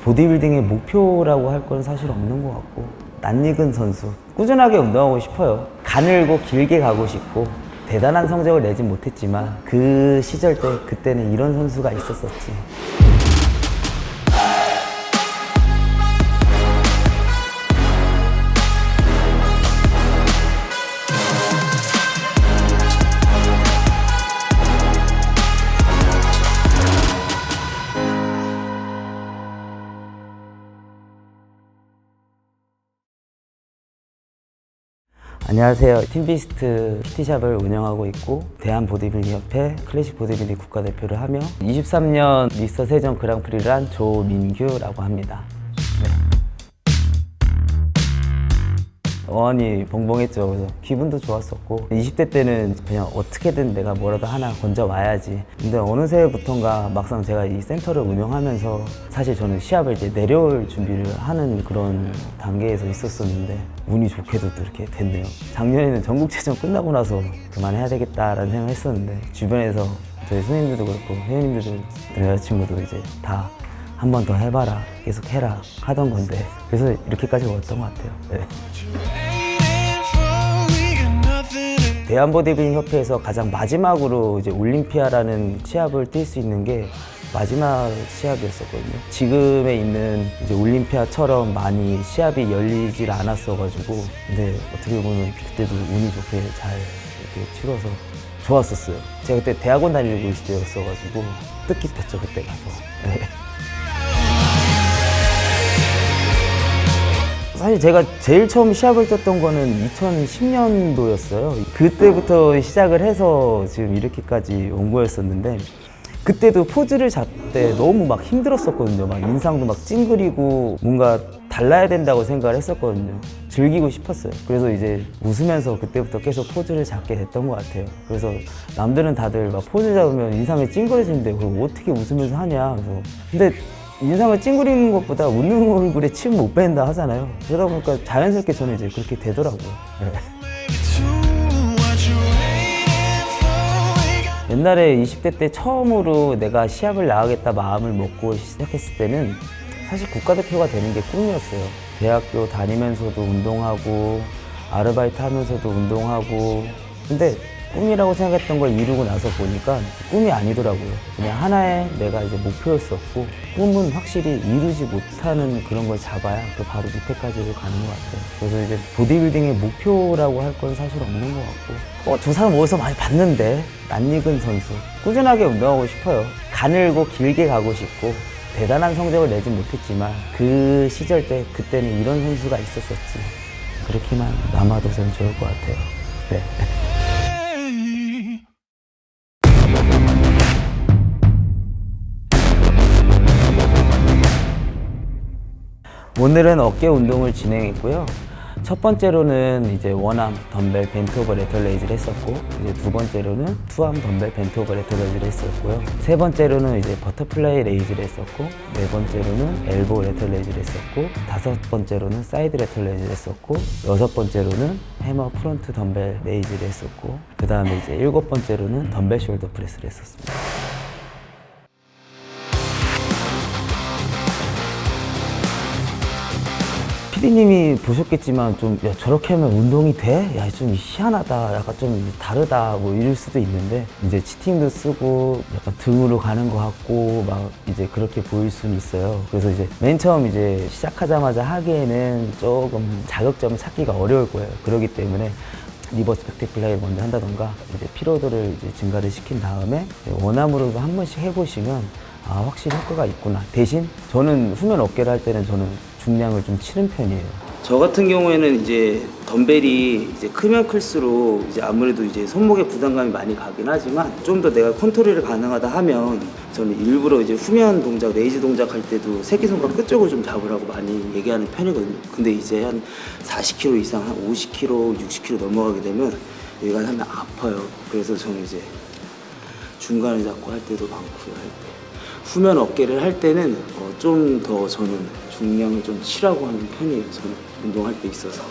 보디빌딩의 목표라고 할 건 사실 없는 것 같고, 낯익은 선수, 꾸준하게 운동하고 싶어요. 가늘고 길게 가고 싶고, 대단한 성적을 내진 못했지만 그 시절 때 그때는 이런 선수가 있었었지. 안녕하세요. 팀비스트 PT샵을 운영하고 있고 대한보디빌딩 협회 클래식 보디빌딩 국가대표를 하며 23년 미스터 세종 그랑프리를 한 조민규라고 합니다. 네. 어안이 벙벙했죠. 그래서 기분도 좋았었고 20대 때는 그냥 어떻게든 내가 뭐라도 하나 건져 와야지. 근데 어느새부턴가 막상 제가 이 센터를 운영하면서 사실 저는 시합을 이제 내려올 준비를 하는 그런 단계에서 있었었는데 운이 좋게도 또 이렇게 됐네요. 작년에는 전국체전 끝나고 나서 그만해야 되겠다라는 생각을 했었는데 주변에서 저희 선생님들도 그렇고 회원님들도 여자친구도 이제 다 한 번 더 해봐라, 계속 해라 하던 건데 그래서 이렇게까지 왔던 것 같아요. 네. 대한보디빌딩 협회에서 가장 마지막으로 이제 올림피아라는 시합을 뛸 수 있는 게 마지막 시합이었었거든요. 지금에 있는 이제 올림피아처럼 많이 시합이 열리질 않았어가지고 근데 어떻게 보면 그때도 운이 좋게 잘 이렇게 치러서 좋았었어요. 제가 그때 대학원 다니고 있을 때였어가지고 뜻깊었죠 그때가 더. 네. 사실 제가 제일 처음 시합을 떴던 거는 2010년도였어요. 그때부터 시작을 해서 지금 이렇게까지 온 거였었는데 그때도 포즈를 잡을 때 너무 막 힘들었었거든요. 막 인상도 막 찡그리고 뭔가 달라야 된다고 생각을 했었거든요. 즐기고 싶었어요. 그래서 이제 웃으면서 그때부터 계속 포즈를 잡게 됐던 것 같아요. 그래서 남들은 다들 막 포즈 잡으면 인상이 찡그려지는데 그걸 어떻게 웃으면서 하냐. 그래서 근데 인상을 찡그리는 것보다 웃는 얼굴에 침 못 뺀다 하잖아요. 그러다 보니까 자연스럽게 저는 이제 그렇게 되더라고요. 네. 옛날에 20대 때 처음으로 내가 시합을 나가겠다 마음을 먹고 시작했을 때는 사실 국가대표가 되는 게 꿈이었어요. 대학교 다니면서도 운동하고 아르바이트 하면서도 운동하고 근데 꿈이라고 생각했던 걸 이루고 나서 보니까 꿈이 아니더라고요. 그냥 하나의 내가 이제 목표였었고 꿈은 확실히 이루지 못하는 그런 걸 잡아야 그 바로 밑에까지로 가는 것 같아요. 그래서 이제 보디빌딩의 목표라고 할 건 사실 없는 것 같고 두 사람 어디서 많이 봤는데 낯익은 선수 꾸준하게 운동하고 싶어요. 가늘고 길게 가고 싶고 대단한 성적을 내진 못했지만 그 시절 때 그때는 이런 선수가 있었었지. 그렇게만 남아도선 좋을 것 같아요. 네. 오늘은 어깨 운동을 진행했고요. 첫 번째로는 이제 원암 덤벨 벤트오버 레터 레이즈를 했었고 이제 두 번째로는 투암 덤벨 벤트오버 레터 레이즈를 했었고요. 세 번째로는 이제 버터플라이 레이즈를 했었고 네 번째로는 엘보 레터 레이즈를 했었고 다섯 번째로는 사이드 레터 레이즈를 했었고 여섯 번째로는 해머 프론트 덤벨 레이즈를 했었고 그 다음에 이제 일곱 번째로는 덤벨 숄더 프레스를 했었습니다. PD님이 보셨겠지만 좀 야, 저렇게 하면 운동이 돼? 야, 좀 희한하다. 약간 좀 다르다. 뭐 이럴 수도 있는데 이제 치팅도 쓰고 약간 등으로 가는 것 같고 막 이제 그렇게 보일 수는 있어요. 그래서 이제 맨 처음 이제 시작하자마자 하기에는 조금 자극점을 찾기가 어려울 거예요. 그렇기 때문에 리버스 백테플라이를 먼저 한다던가 이제 피로도를 이제 증가를 시킨 다음에 원암으로도 한 번씩 해보시면 아, 확실히 효과가 있구나. 대신 저는 후면 어깨를 할 때는 저는 중량을 좀 치는 편이에요. 저 같은 경우에는 이제 덤벨이 이제 크면 클수록 이제 아무래도 이제 손목에 부담감이 많이 가긴 하지만 좀 더 내가 컨트롤이 가능하다 하면 저는 일부러 이제 후면 동작, 레이즈 동작 할 때도 새끼손가락 끝쪽을 좀 잡으라고 많이 얘기하는 편이거든요. 근데 이제 한 40kg 이상, 한 50kg, 60kg 넘어가게 되면 여기가 하면 아파요. 그래서 저는 이제 중간에 잡고 할 때도 많고요. 할 때. 후면 어깨를 할 때는 좀 더 저는 중량을 좀 치라고 하는 편이에요. 저는 운동할 때 있어서.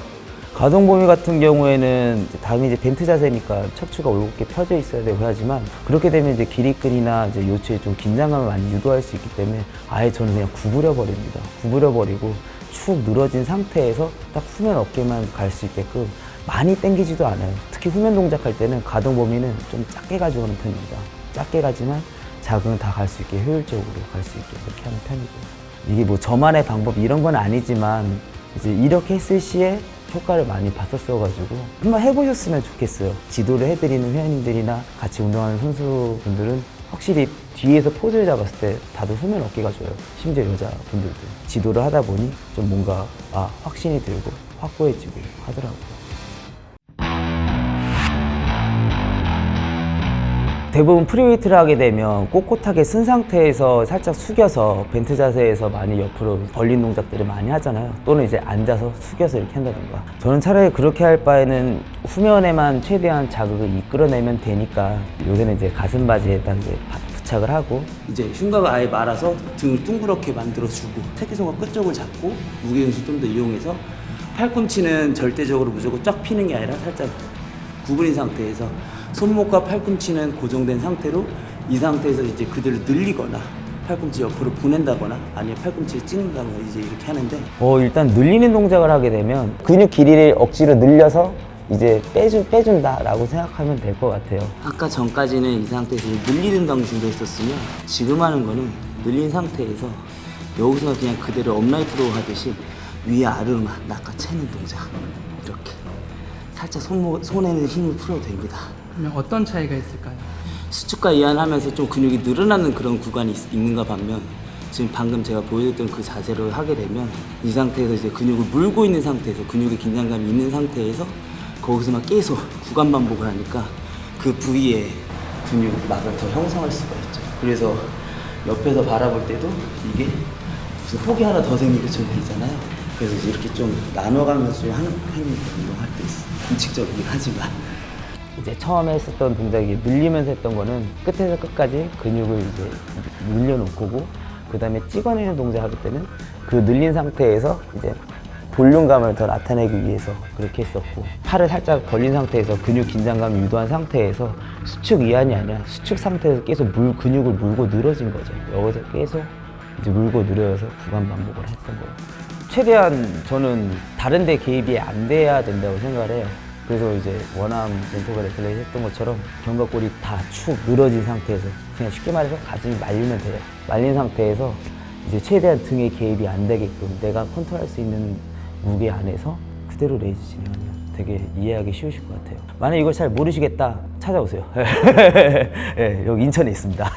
가동범위 같은 경우에는 당연히 이제 벤트 자세니까 척추가 올곧게 펴져 있어야 되고 하지만 그렇게 되면 이제 기립근이나 이제 요추에 좀 긴장감을 많이 유도할 수 있기 때문에 아예 저는 그냥 구부려 버립니다. 구부려 버리고 축 늘어진 상태에서 딱 후면 어깨만 갈 수 있게끔 많이 당기지도 않아요. 특히 후면 동작할 때는 가동 범위는 좀 작게 가지고 가는 편입니다. 작게 가지만 자극은 다 갈 수 있게 효율적으로 갈 수 있게 그렇게 하는 편이고요. 이게 뭐 저만의 방법 이런 건 아니지만 이제 이렇게 했을 시에 효과를 많이 봤었어가지고 한번 해보셨으면 좋겠어요. 지도를 해드리는 회원님들이나 같이 운동하는 선수분들은 확실히 뒤에서 포즈를 잡았을 때 다들 후면 어깨가 좋아요. 심지어 여자분들도 지도를 하다 보니 좀 뭔가 확신이 들고 확고해지고 하더라고요. 대부분 프리웨이트를 하게 되면 꼿꼿하게 쓴 상태에서 살짝 숙여서 벤트 자세에서 많이 옆으로 벌린 동작들을 많이 하잖아요. 또는 이제 앉아서 숙여서 이렇게 한다든가. 저는 차라리 그렇게 할 바에는 후면에만 최대한 자극을 이끌어내면 되니까 요새는 이제 가슴 바지에다 이제 부착을 하고 이제 흉곽을 아예 말아서 등을 둥그렇게 만들어주고 새끼손가락 끝쪽을 잡고 무게중심 좀 더 이용해서 팔꿈치는 절대적으로 무조건 쫙 피는 게 아니라 살짝 구부린 상태에서 손목과 팔꿈치는 고정된 상태로 이 상태에서 이제 그대로 늘리거나 팔꿈치 옆으로 보낸다거나 아니면 팔꿈치를 찢는다거나 이제 이렇게 하는데 일단 늘리는 동작을 하게 되면 근육 길이를 억지로 늘려서 이제 빼준다라고 생각하면 될 것 같아요. 아까 전까지는 이 상태에서 늘리는 방식으로 했었으면 지금 하는 거는 늘린 상태에서 여기서 그냥 그대로 업라이트로 하듯이 위아래로만 낚아채는 동작 이렇게 살짝 손에는 힘을 풀어도 됩니다. 그러면 어떤 차이가 있을까요? 수축과 이완하면서 좀 근육이 늘어나는 그런 구간이 있는가 반면 지금 방금 제가 보여줬던 그 자세를 하게 되면 이 상태에서 이제 근육을 물고 있는 상태에서 근육의 긴장감이 있는 상태에서 거기서만 계속 구간 반복을 하니까 그 부위에 근육막을 더 형성할 수가 있죠. 그래서 옆에서 바라볼 때도 이게 무슨 혹이 하나 더 생긴 것처럼 보이잖아요. 그래서 이제 이렇게 좀 나눠가면서 좀 하는 편입니다. 운동할 때 규칙적이긴 하지만 이제 처음에 했었던 동작이 늘리면서 했던 거는 끝에서 끝까지 근육을 이제 늘려놓고 그 다음에 찍어내는 동작 하기 때는 그 늘린 상태에서 이제 볼륨감을 더 나타내기 위해서 그렇게 했었고 팔을 살짝 벌린 상태에서 근육 긴장감을 유도한 상태에서 수축 이완이 아니라 수축 상태에서 계속 근육을 물고 늘어진 거죠. 여기서 계속 이제 물고 늘어서 구간 반복을 했던 거예요. 최대한 저는 다른 데 개입이 안 돼야 된다고 생각을 해요. 그래서 이제 원암 벤토가 레틀레이 했던 것처럼 견갑골이 다 축 늘어진 상태에서 그냥 쉽게 말해서 가슴이 말리면 돼요. 말린 상태에서 이제 최대한 등에 개입이 안 되게끔 내가 컨트롤할 수 있는 무게 안에서 그대로 레이즈 진행하면 되게 이해하기 쉬우실 것 같아요. 만약 이걸 잘 모르시겠다 찾아오세요. 네, 여기 인천에 있습니다.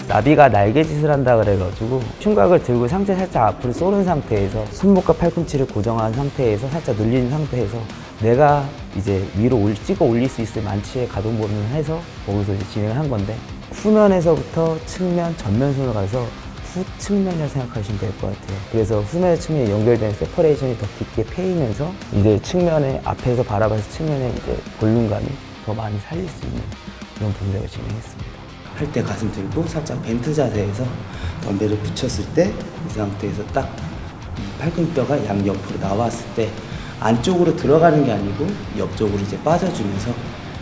나비가 날개짓을 한다 그래가지고 흉곽을 들고 상체 살짝 앞으로 쏘는 상태에서 손목과 팔꿈치를 고정한 상태에서 살짝 늘린 상태에서 내가 이제 위로 찍어 올릴 수 있을 만치의 가동 범위를 해서 거기서 이제 진행을 한 건데 후면에서부터 측면, 전면선으로 가서 후측면이라 생각하시면 될 것 같아요. 그래서 후면 측면에 연결된 세퍼레이션이 더 깊게 패이면서 이제 측면에 앞에서 바라봐서 측면에 이제 볼륨감이 더 많이 살릴 수 있는 그런 동작을 진행했습니다. 할 때 가슴 들고 살짝 벤트 자세에서 덤벨을 붙였을 때 이 상태에서 딱 팔꿈뼈가 양옆으로 나왔을 때 안쪽으로 들어가는 게 아니고 옆쪽으로 이제 빠져주면서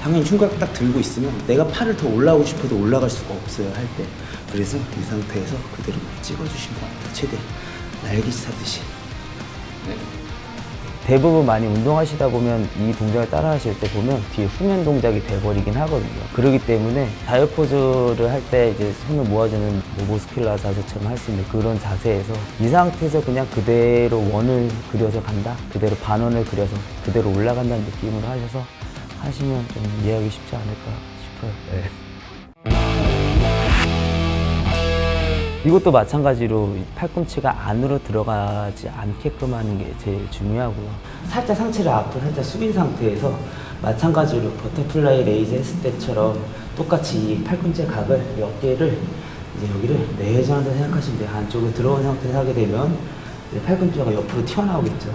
당연히 흉곽 딱 들고 있으면 내가 팔을 더 올라오고 싶어도 올라갈 수가 없어요 할 때. 그래서 이 상태에서 그대로 찍어주시면 됩니다. 최대한 날개짓 하듯이. 대부분 많이 운동하시다 보면 이 동작을 따라 하실 때 보면 뒤에 후면 동작이 돼버리긴 하거든요. 그렇기 때문에 자유 포즈를 할 때 이제 손을 모아주는 모스큘라 자세처럼 할 수 있는 그런 자세에서 이 상태에서 그냥 그대로 원을 그려서 간다? 그대로 반원을 그려서 그대로 올라간다는 느낌으로 하셔서 하시면 좀 이해하기 쉽지 않을까 싶어요. 네. 이것도 마찬가지로 팔꿈치가 안으로 들어가지 않게끔 하는 게 제일 중요하고요. 살짝 상체를 앞으로 살짝 숙인 상태에서 마찬가지로 버터플라이 레이즈 했을 때처럼 똑같이 이 팔꿈치의 각을, 이 어깨를 이제 여기를 내전한다 생각하시면 돼요. 안쪽으로 들어온 상태에서 하게 되면 이제 팔꿈치가 옆으로 튀어나오겠죠.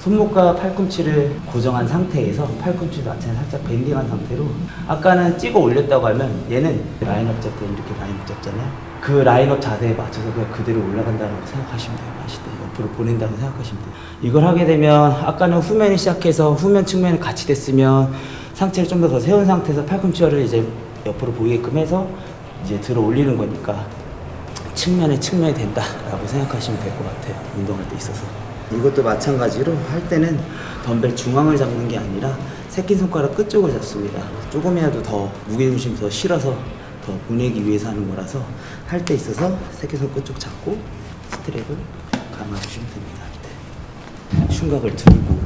손목과 팔꿈치를 고정한 상태에서 팔꿈치도 마찬가지로 살짝 밴딩한 상태로 아까는 찍어 올렸다고 하면 얘는 라인업 잡때 이렇게 라인업 잡잖아요. 그 라인업 자세에 맞춰서 그냥 그대로 올라간다고 생각하시면 돼요. 하실 때 옆으로 보낸다고 생각하시면 돼요. 이걸 하게 되면 아까는 후면이 시작해서 후면 측면이 같이 됐으면 상체를 좀 더 세운 상태에서 팔꿈치를 이제 옆으로 보이게끔 해서 이제 들어 올리는 거니까 측면에 된다라고 생각하시면 될 것 같아요. 운동할 때 있어서. 이것도 마찬가지로 할 때는 덤벨 중앙을 잡는 게 아니라 새끼손가락 끝쪽을 잡습니다. 조금이라도 더 무게중심 더 실어서 더 보내기 위해서 하는 거라서 할 때 있어서 새끼손 끝쪽 잡고 스트랩을 감아주시면 됩니다. 네. 흉곽을 들고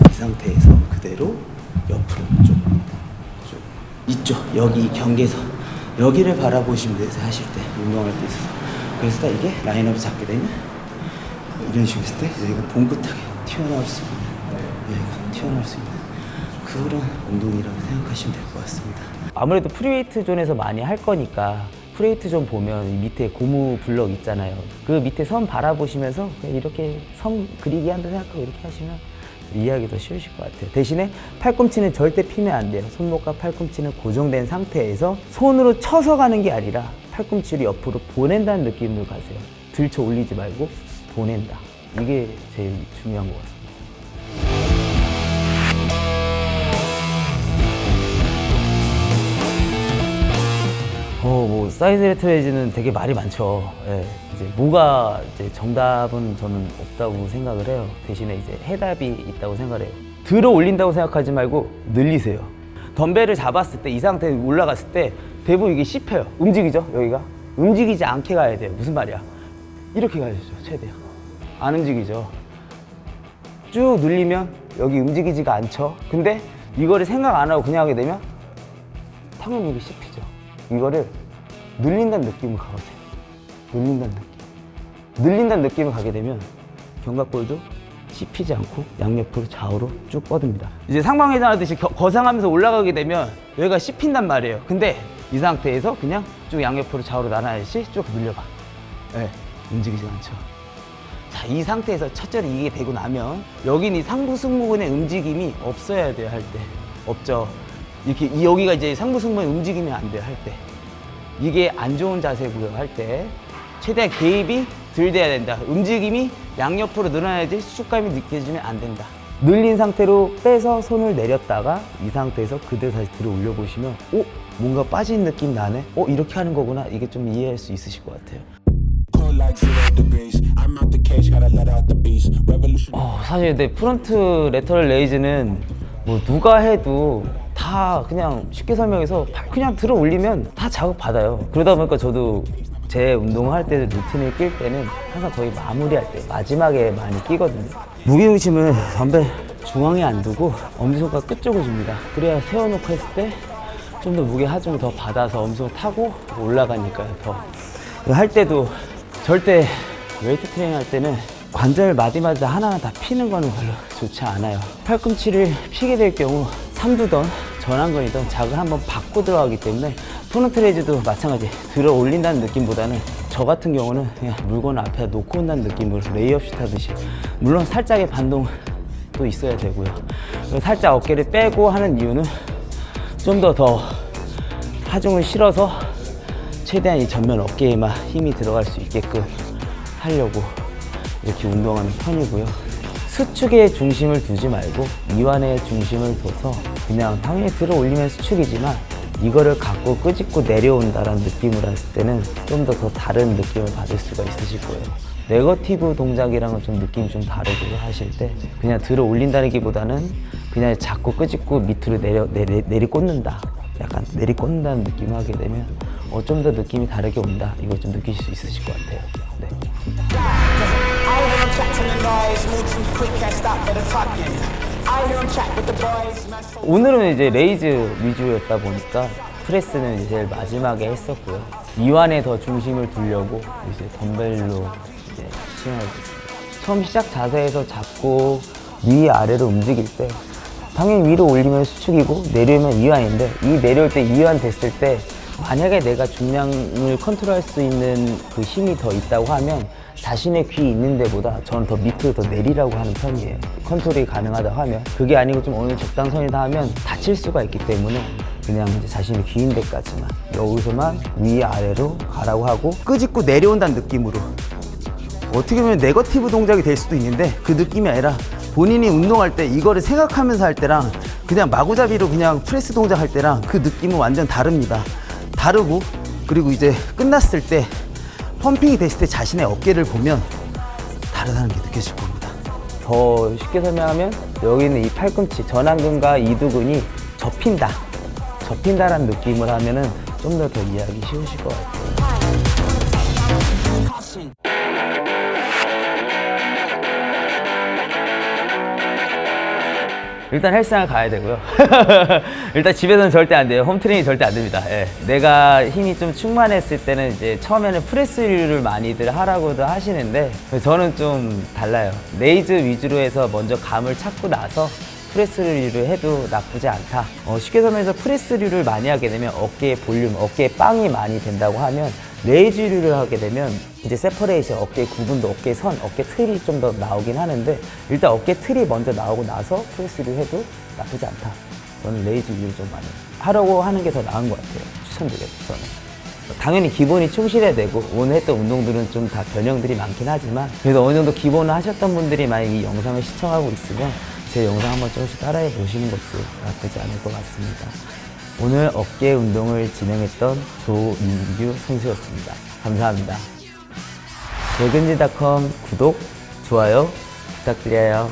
이 상태에서 그대로 옆으로 쭉 이쪽 여기 경계선 여기를 바라보시면 돼요. 하실 때 운동할 때 있어서. 그래서 딱 이게 라인업을 잡게 되면 이런 식으로 했을 때 여기가 봉긋하게 튀어나올 수 있는 여기가 튀어나올 수 있는 그런 운동이라고 생각하시면 될 것 같습니다. 아무래도 프리웨이트 존에서 많이 할 거니까 프리웨이트 존 보면 이 밑에 고무 블럭 있잖아요. 그 밑에 선 바라보시면서 그냥 이렇게 선 그리기 한다 생각하고 이렇게 하시면 이해하기 더 쉬우실 것 같아요. 대신에 팔꿈치는 절대 피면 안 돼요. 손목과 팔꿈치는 고정된 상태에서 손으로 쳐서 가는 게 아니라 팔꿈치를 옆으로 보낸다는 느낌으로 가세요. 들쳐 올리지 말고 보낸다. 이게 제일 중요한 것 같습니다. 뭐 사이드 레터레이즈는 되게 말이 많죠. 예, 이제 뭐가 이제 정답은 저는 없다고 생각을 해요. 대신에 이제 해답이 있다고 생각을 해요. 들어 올린다고 생각하지 말고 늘리세요. 덤벨을 잡았을 때 이 상태에 올라갔을 때 대부분 이게 씹혀요. 움직이죠, 여기가? 움직이지 않게 가야 돼요. 무슨 말이야? 이렇게 가야죠, 최대한. 안 움직이죠. 쭉 늘리면 여기 움직이지가 않죠. 근데 이거를 생각 안 하고 그냥 하게 되면 당연히 이게 씹히죠. 이거를 늘린다는 느낌으로 가보세요. 늘린다는 느낌을 가게 되면 견갑골도 씹히지 않고 양옆으로 좌우로 쭉 뻗습니다. 이제 상방회전 하듯이 거상하면서 올라가게 되면 여기가 씹힌단 말이에요. 근데 이 상태에서 그냥 쭉 양옆으로 좌우로 나란히 쭉 늘려봐. 네, 움직이지 않죠. 자, 이 상태에서 첫째로 이게 되고 나면 여기는 이 상부 승모근의 움직임이 없어야 돼요. 할 때 없죠. 이렇게 여기가 이제 상부 승모근의 움직임이 안 돼요. 할 때 이게 안 좋은 자세고요. 할 때 최대한 개입이 덜 돼야 된다. 움직임이 양옆으로 늘어나야지 수축감이 느껴지면 안 된다. 늘린 상태로 빼서 손을 내렸다가 이 상태에서 그대로 다시 들어 올려보시면 뭔가 빠진 느낌 나네? 이렇게 하는 거구나. 이게 좀 이해할 수 있으실 것 같아요. 사실 근데 프론트 레터럴 레이즈는 뭐 누가 해도 다 그냥 쉽게 설명해서 그냥 들어 올리면 다 자극 받아요. 그러다 보니까 저도 제 운동할 때 루틴을 낄 때는 항상 거의 마무리할 때 마지막에 많이 끼거든요. 무게중심을 덤벨 중앙에 안 두고 엄지손가락 끝쪽을 줍니다. 그래야 세워놓고 했을 때 좀 더 무게 하중을 더 받아서 엄지손 타고 올라가니까요. 더 할 때도 절대 웨이트 트레이닝 할 때는 관절 마디마디 하나하나 다 피는 거는 별로 좋지 않아요. 팔꿈치를 피게 될 경우 삼두던 전완근이든 자극을 한번 받고 들어가기 때문에 프론트 레이즈도 마찬가지. 들어 올린다는 느낌보다는 저 같은 경우는 그냥 물건을 앞에 놓고 온다는 느낌으로 레이업 슛 하듯이, 물론 살짝의 반동도 있어야 되고요. 살짝 어깨를 빼고 하는 이유는 좀 더 하중을 실어서 최대한 이 전면 어깨에만 힘이 들어갈 수 있게끔 하려고 이렇게 운동하는 편이고요. 수축에 중심을 두지 말고 이완에 중심을 둬서 그냥 당연히 들어 올리면 수축이지만 이거를 갖고 끄집고 내려온다라는 느낌으로 했을 때는 좀 더 다른 느낌을 받을 수가 있으실 거예요. 네거티브 동작이랑은 좀 느낌이 좀 다르고요. 하실 때 그냥 들어 올린다는 기보다는 그냥 자꾸 끄집고 밑으로 내리꽂는다, 약간 내리꽂는다는 느낌을 하게 되면 좀 더 느낌이 다르게 온다, 이걸 좀 느끼실 수 있으실 것 같아요. 네. 오늘은 이제 레이즈 위주였다 보니까 프레스는 이제 제일 마지막에 했었고요. 이완에 더 중심을 두려고 이제 덤벨로 이제 시행하겠습니다. 처음 시작 자세에서 잡고 위아래로 움직일 때 당연히 위로 올리면 수축이고 내려오면 이완인데, 이 내려올 때 이완 됐을 때 만약에 내가 중량을 컨트롤할 수 있는 그 힘이 더 있다고 하면 자신의 귀 있는 데보다 저는 더 밑으로 더 내리라고 하는 편이에요. 컨트롤이 가능하다 하면. 그게 아니고 좀 어느 적당선이다 하면 다칠 수가 있기 때문에 그냥 이제 자신의 귀인 데까지만, 여기서만 위아래로 가라고 하고 끄집고 내려온다는 느낌으로. 어떻게 보면 네거티브 동작이 될 수도 있는데 그 느낌이 아니라 본인이 운동할 때 이거를 생각하면서 할 때랑 그냥 마구잡이로 그냥 프레스 동작 할 때랑 그 느낌은 완전 다릅니다. 다르고, 그리고 이제 끝났을 때 펌핑이 됐을 때 자신의 어깨를 보면 다르다는 게 느껴질 겁니다. 더 쉽게 설명하면 여기 있는 이 팔꿈치, 전완근과 이두근이 접힌다라는 느낌을 하면은 좀 더 이해하기 쉬우실 것 같아요. 일단 헬스장을 가야 되고요. 일단 집에서는 절대 안 돼요. 홈트레이닝 절대 안 됩니다. 예. 내가 힘이 좀 충만했을 때는 이제 처음에는 프레스류를 많이들 하라고도 하시는데 저는 좀 달라요. 레이즈 위주로 해서 먼저 감을 찾고 나서 프레스류를 해도 나쁘지 않다. 쉽게 설명해서 프레스류를 많이 하게 되면 어깨의 볼륨, 어깨에 빵이 많이 된다고 하면, 레이즈류를 하게 되면 이제 세퍼레이션, 어깨 구분도, 어깨 선, 어깨 틀이 좀 더 나오긴 하는데, 일단 어깨 틀이 먼저 나오고 나서 프레스류 해도 나쁘지 않다. 저는 레이즈류를 좀 많이 하려고 하는 게 더 나은 것 같아요. 추천드려요, 저는. 당연히 기본이 충실해야 되고, 오늘 했던 운동들은 좀 다 변형들이 많긴 하지만, 그래도 어느 정도 기본을 하셨던 분들이 만약 이 영상을 시청하고 있으면 제 영상 한번 조금씩 따라해 보시는 것도 나쁘지 않을 것 같습니다. 오늘 어깨 운동을 진행했던 조민규 선수였습니다. 감사합니다. 백은지닷컴 구독, 좋아요 부탁드려요.